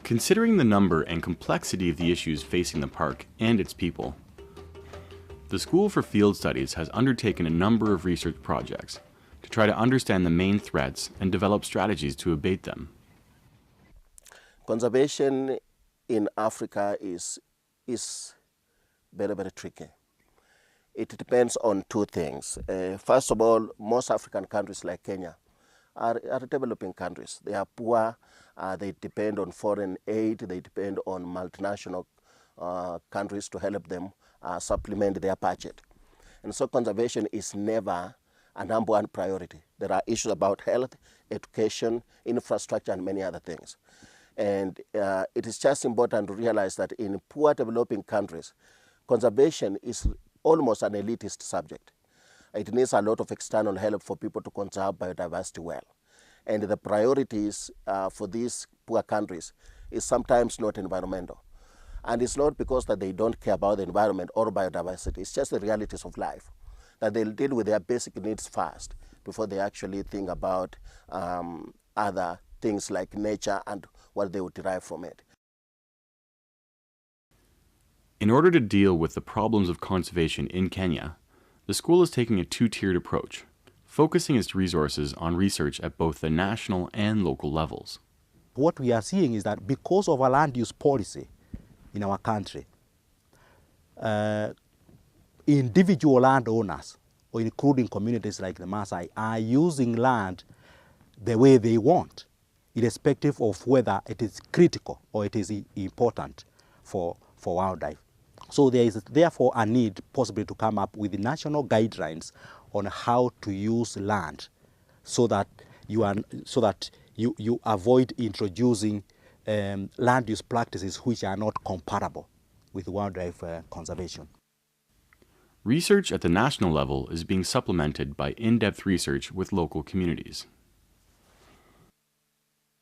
Considering the number and complexity of the issues facing the park and its people, the School for Field Studies has undertaken a number of research projects to try to understand the main threats and develop strategies to abate them. Conservation in Africa is very, very tricky. It depends on two things. First of all, most African countries like Kenya are developing countries. They are poor, they depend on foreign aid, they depend on multinational countries to help them supplement their budget. And so conservation is never a number one priority. There are issues about health, education, infrastructure, and many other things. And it is just important to realize that in poor developing countries, conservation is almost an elitist subject. It needs a lot of external help for people to conserve biodiversity well. And the priorities for these poor countries is sometimes not environmental. And it's not because that they don't care about the environment or biodiversity, it's just the realities of life, that they'll deal with their basic needs first before they actually think about other things like nature and what they would derive from it. In order to deal with the problems of conservation in Kenya, the school is taking a two-tiered approach, focusing its resources on research at both the national and local levels. What we are seeing is that because of our land use policy in our country, individual landowners, or including communities like the Maasai, are using land the way they want, irrespective of whether it is critical or it is important for wildlife. So there is therefore a need possibly to come up with national guidelines on how to use land so that you avoid introducing land use practices which are not comparable with wildlife conservation. Research at the national level is being supplemented by in-depth research with local communities.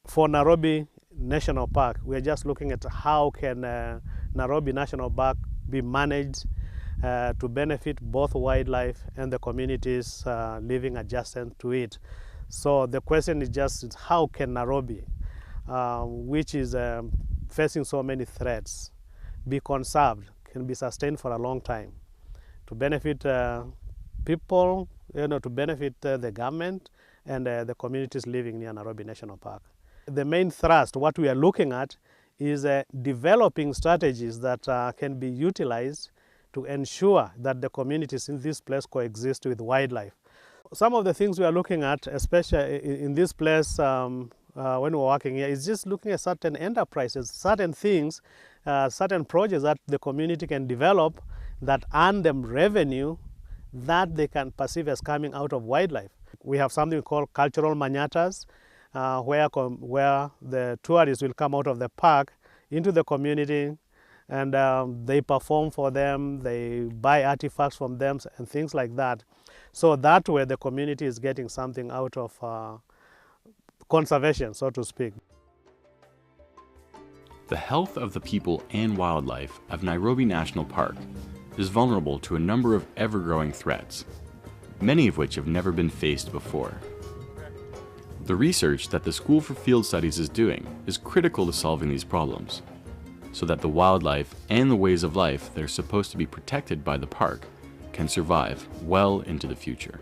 For Nairobi National Park, we are just looking at how can Nairobi National Park be managed to benefit both wildlife and the communities living adjacent to it. So the question is just how can Nairobi, which is facing so many threats, be conserved, can be sustained for a long time to benefit people, to benefit the government and the communities living near Nairobi National Park. The main thrust, what we are looking at, is developing strategies that can be utilized to ensure that the communities in this place coexist with wildlife. Some of the things we are looking at, especially in this place when we're working here, is just looking at certain enterprises, certain things, certain projects that the community can develop that earn them revenue that they can perceive as coming out of wildlife. We have something we call cultural manyatas, where the tourists will come out of the park into the community and they perform for them, they buy artifacts from them and things like that. So that way the community is getting something out of conservation, so to speak. The health of the people and wildlife of Nairobi National Park is vulnerable to a number of ever-growing threats, many of which have never been faced before. The research that the School for Field Studies is doing is critical to solving these problems, so that the wildlife and the ways of life that are supposed to be protected by the park can survive well into the future.